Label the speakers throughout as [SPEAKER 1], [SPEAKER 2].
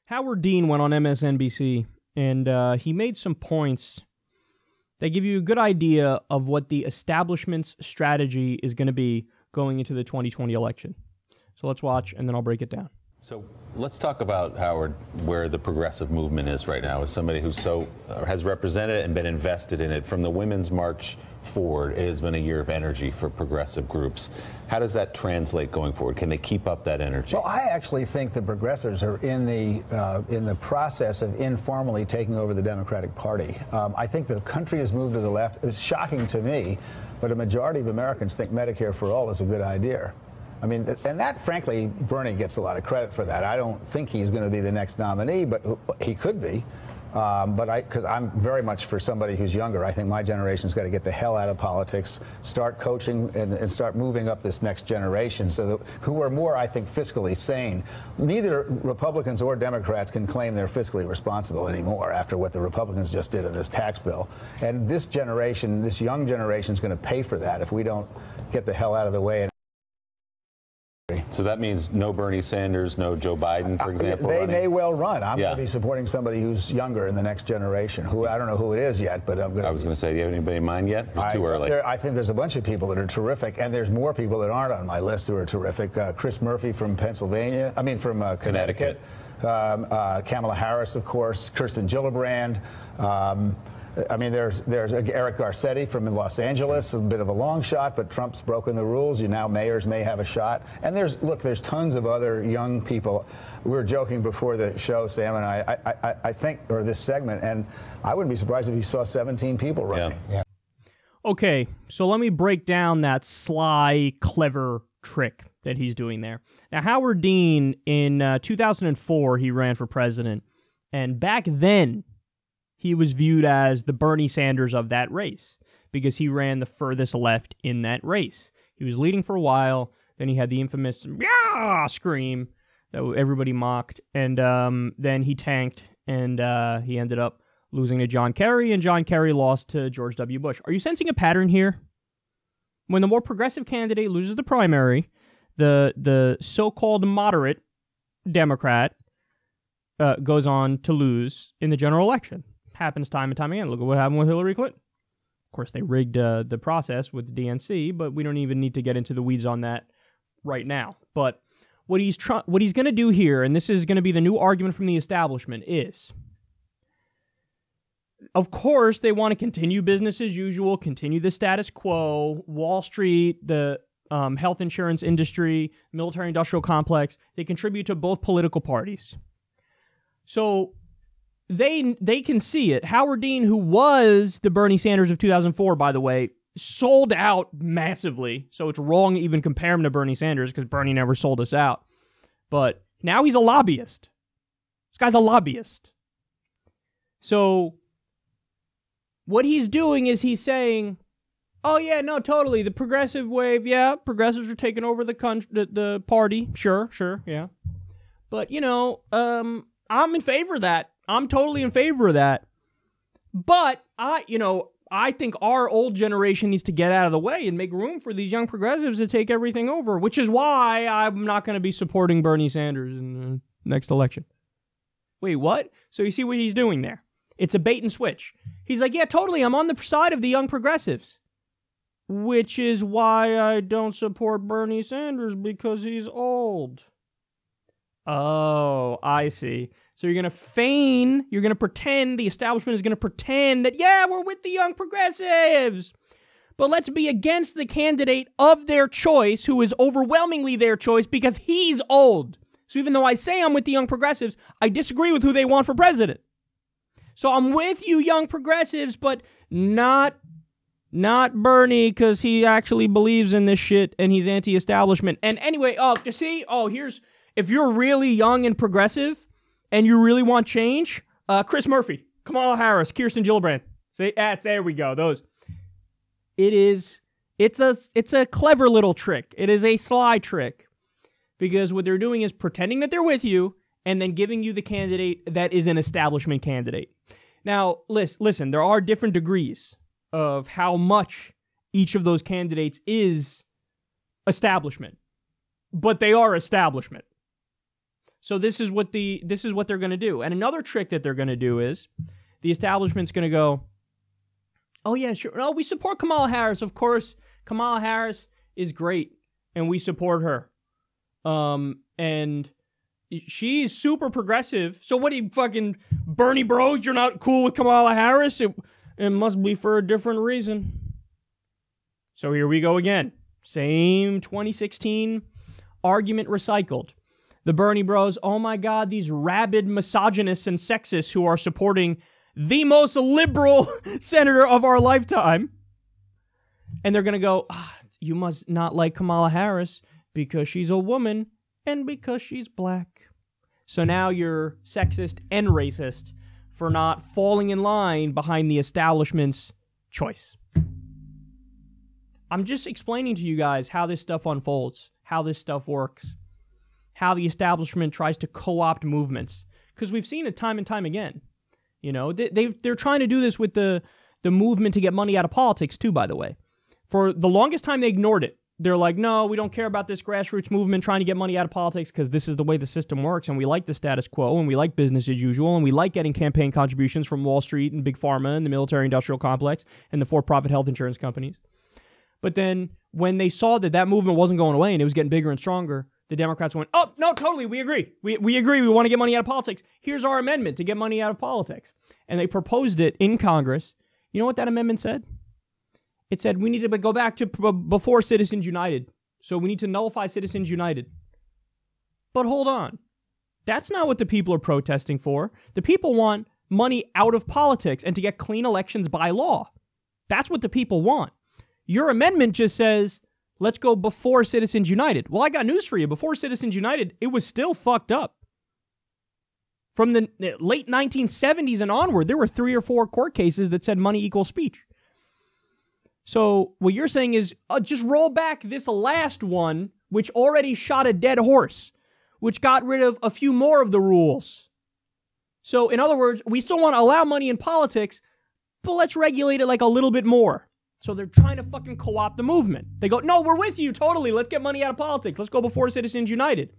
[SPEAKER 1] Howard Dean went on MSNBC, and he made some points that give you a good idea of what the establishment's strategy is going to be going into the 2020 election. So let's watch, and then I'll break it down.
[SPEAKER 2] So let's talk about, Howard, where the progressive movement is right now. As somebody who has represented it and been invested in it from the Women's March forward, it has been a year of energy for progressive groups. How does that translate going forward? Can they keep up that energy?
[SPEAKER 3] Well, I actually think the progressives are in the process of informally taking over the Democratic Party. I think the country has moved to the left. It's shocking to me, but a majority of Americans think Medicare for all is a good idea. I mean, and that, frankly, Bernie gets a lot of credit for that. I don't think he's going to be the next nominee, but he could be. Because I'm very much for somebody who's younger. I think my generation's got to get the hell out of politics, start coaching, and start moving up this next generation, who are more, I think, fiscally sane. Neither Republicans or Democrats can claim they're fiscally responsible anymore after what the Republicans just did in this tax bill. And this generation, this young generation, is going to pay for that if we don't get the hell out of the way.
[SPEAKER 2] So that means no Bernie Sanders, no Joe Biden, for example?
[SPEAKER 3] They may well run. I'm going to be supporting somebody who's younger in the next generation, who I don't know who it is yet, but I'm going to...
[SPEAKER 2] I was going to say, do you have anybody in mind yet? It's too early.
[SPEAKER 3] I think there's a bunch of people that are terrific, and there's more people that aren't on my list who are terrific. Chris Murphy from Connecticut. Kamala Harris, of course. Kirsten Gillibrand. There's Eric Garcetti from Los Angeles, a bit of a long shot, but Trump's broken the rules. Now mayors may have a shot. And there's tons of other young people. We were joking before the show, Sam and I think, or this segment, and I wouldn't be surprised if you saw 17 people running. Yeah.
[SPEAKER 1] Okay, so let me break down that sly, clever trick that he's doing there. Now, Howard Dean, in 2004, he ran for president, and back then, he was viewed as the Bernie Sanders of that race because he ran the furthest left in that race. He was leading for a while. Then he had the infamous "yeah" scream that everybody mocked. And then he tanked, and he ended up losing to John Kerry, and John Kerry lost to George W. Bush. Are you sensing a pattern here? When the more progressive candidate loses the primary, the so-called moderate Democrat goes on to lose in the general election. Happens time and time again. Look at what happened with Hillary Clinton. Of course, they rigged the process with the DNC, but we don't even need to get into the weeds on that right now. But what he's going to do here, and this is going to be the new argument from the establishment, is, of course, they want to continue business as usual, continue the status quo, Wall Street, the health insurance industry, military-industrial complex. They contribute to both political parties. So they can see it. Howard Dean, who was the Bernie Sanders of 2004, by the way, sold out massively. So it's wrong to even compare him to Bernie Sanders because Bernie never sold us out. But now he's a lobbyist. This guy's a lobbyist. So what he's doing is he's saying, oh yeah, no, totally, the progressive wave, yeah, progressives are taking over the party. Sure, yeah. But, I'm in favor of that. I'm totally in favor of that. But I think our old generation needs to get out of the way and make room for these young progressives to take everything over, which is why I'm not going to be supporting Bernie Sanders in the next election. Wait, what? So you see what he's doing there? It's a bait and switch. He's like, yeah, totally, I'm on the side of the young progressives, which is why I don't support Bernie Sanders because he's old. Oh, I see. So you're going to pretend, the establishment is going to pretend that, yeah, we're with the young progressives. But let's be against the candidate of their choice, who is overwhelmingly their choice because he's old. So even though I say I'm with the young progressives, I disagree with who they want for president. So I'm with you, young progressives, but not Bernie, because he actually believes in this shit and he's anti-establishment. And anyway, if you're really young and progressive and you really want change, Chris Murphy, Kamala Harris, Kirsten Gillibrand. There we go. Those. It's a clever little trick. It is a sly trick because what they're doing is pretending that they're with you and then giving you the candidate that is an establishment candidate. Now, listen, there are different degrees of how much each of those candidates is establishment, but they are establishment. So this is what they're going to do. And another trick that they're going to do is the establishment's going to go, oh yeah, sure. No, we support Kamala Harris. Of course, Kamala Harris is great and we support her. And she's super progressive. So what do you fucking Bernie bros? You're not cool with Kamala Harris? It must be for a different reason. So here we go again. Same 2016 argument recycled. The Bernie bros, oh my God, these rabid misogynists and sexists who are supporting the most liberal senator of our lifetime. And they're going to go, you must not like Kamala Harris because she's a woman and because she's black. So now you're sexist and racist for not falling in line behind the establishment's choice. I'm just explaining to you guys how this stuff unfolds, how this stuff works, how the establishment tries to co-opt movements. Because we've seen it time and time again. You know, they're trying to do this with the movement to get money out of politics too, by the way. For the longest time, they ignored it. They're like, no, we don't care about this grassroots movement trying to get money out of politics because this is the way the system works, and we like the status quo, and we like business as usual, and we like getting campaign contributions from Wall Street and Big Pharma and the military-industrial complex and the for-profit health insurance companies. But then when they saw that that movement wasn't going away and it was getting bigger and stronger, the Democrats went, oh, no, totally, we agree. We agree, we want to get money out of politics. Here's our amendment to get money out of politics. And they proposed it in Congress. You know what that amendment said? It said we need to go back to before Citizens United. So we need to nullify Citizens United. But hold on. That's not what the people are protesting for. The people want money out of politics and to get clean elections by law. That's what the people want. Your amendment just says, let's go before Citizens United. Well, I got news for you. Before Citizens United, it was still fucked up. From the late 1970s and onward, there were 3 or 4 court cases that said money equals speech. So what you're saying is just roll back this last one, which already shot a dead horse, which got rid of a few more of the rules. So in other words, we still want to allow money in politics, but let's regulate it like a little bit more. So they're trying to fucking co-opt the movement. They go, no, we're with you, totally. Let's get money out of politics. Let's go before Citizens United.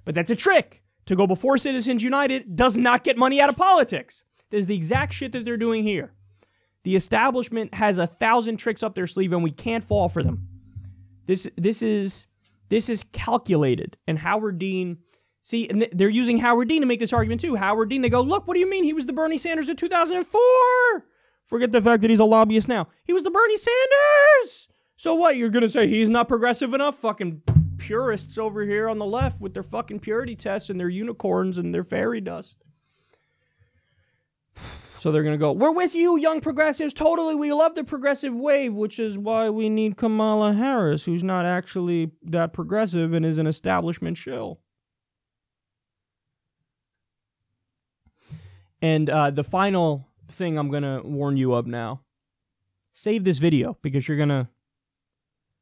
[SPEAKER 1] But that's a trick. To go before Citizens United does not get money out of politics. There's the exact shit that they're doing here. The establishment has 1,000 tricks up their sleeve, and we can't fall for them. This is calculated. And Howard Dean, see, and they're using Howard Dean to make this argument too. Howard Dean, they go, look, what do you mean? He was the Bernie Sanders of 2004. Forget the fact that he's a lobbyist now. He was the Bernie Sanders. So what? You're going to say he's not progressive enough? Fucking purists over here on the left with their fucking purity tests and their unicorns and their fairy dust. So they're going to go, we're with you, young progressives. Totally, we love the progressive wave, which is why we need Kamala Harris, who's not actually that progressive and is an establishment shill. And the final thing I'm going to warn you of now. Save this video because you're going to...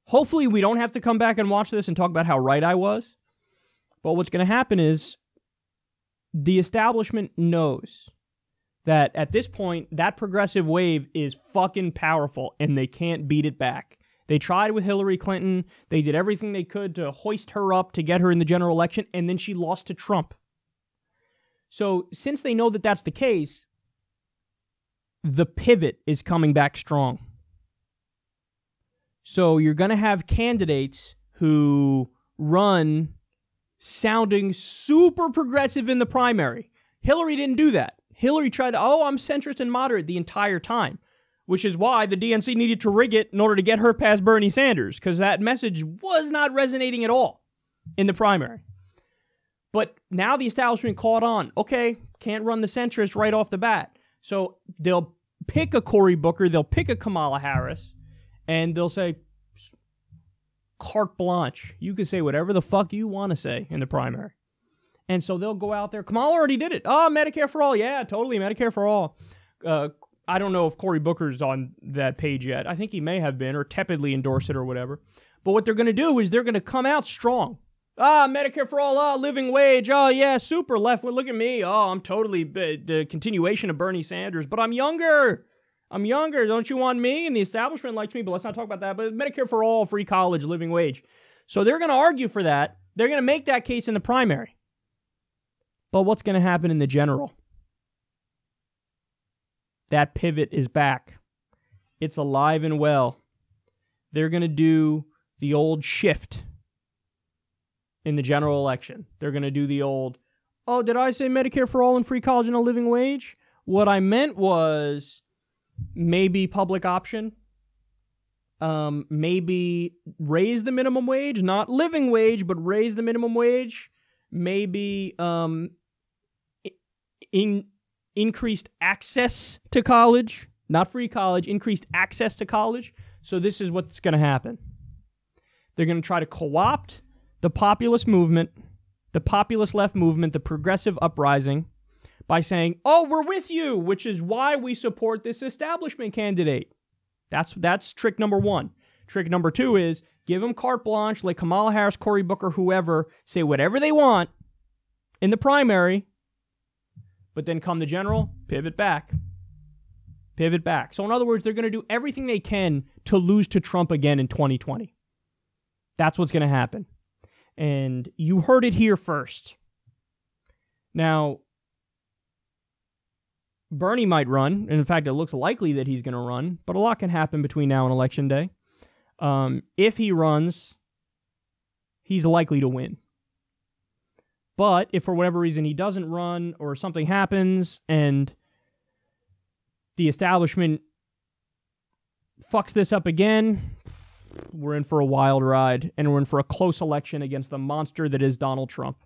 [SPEAKER 1] Hopefully we don't have to come back and watch this and talk about how right I was. But what's going to happen is the establishment knows that at this point, that progressive wave is fucking powerful and they can't beat it back. They tried with Hillary Clinton. They did everything they could to hoist her up to get her in the general election, and then she lost to Trump. So since they know that that's the case, the pivot is coming back strong. So you're going to have candidates who run sounding super progressive in the primary. Hillary didn't do that. Hillary tried to, I'm centrist and moderate the entire time, which is why the DNC needed to rig it in order to get her past Bernie Sanders, because that message was not resonating at all in the primary. But now the establishment caught on. Okay, can't run the centrist right off the bat. So they'll pick a Cory Booker, they'll pick a Kamala Harris, and they'll say, carte blanche. You can say whatever the fuck you want to say in the primary. And so they'll go out there. Kamala already did it. Oh, Medicare for all. Yeah, totally. Medicare for all. I don't know if Cory Booker's on that page yet. I think he may have been or tepidly endorsed it or whatever. But what they're going to do is they're going to come out strong. Medicare for all. Living wage. Oh, yeah, super left. Well, look at me. Oh, I'm totally the continuation of Bernie Sanders. But I'm younger. Don't you want me? And the establishment likes me, but let's not talk about that. But Medicare for all, free college, living wage. So they're going to argue for that. They're going to make that case in the primary. But what's going to happen in the general? That pivot is back. It's alive and well. They're going to do the old shift in the general election. They're going to do the old, oh, did I say Medicare for all and free college and a living wage? What I meant was maybe public option. Maybe raise the minimum wage, not living wage, but raise the minimum wage. Maybe increased access to college, not free college, increased access to college. So this is what's going to happen. They're going to try to co-opt the populist movement, the populist left movement, the progressive uprising, by saying, oh, we're with you, which is why we support this establishment candidate. That's trick number one. Trick number two is give them carte blanche, like Kamala Harris, Cory Booker, whoever, say whatever they want in the primary, but then come the general, pivot back. Pivot back. So in other words, they're going to do everything they can to lose to Trump again in 2020. That's what's going to happen. And you heard it here first. Now, Bernie might run, and in fact, it looks likely that he's going to run, but a lot can happen between now and Election Day. If he runs, he's likely to win. But if for whatever reason he doesn't run or something happens and the establishment fucks this up again, we're in for a wild ride, and we're in for a close election against the monster that is Donald Trump.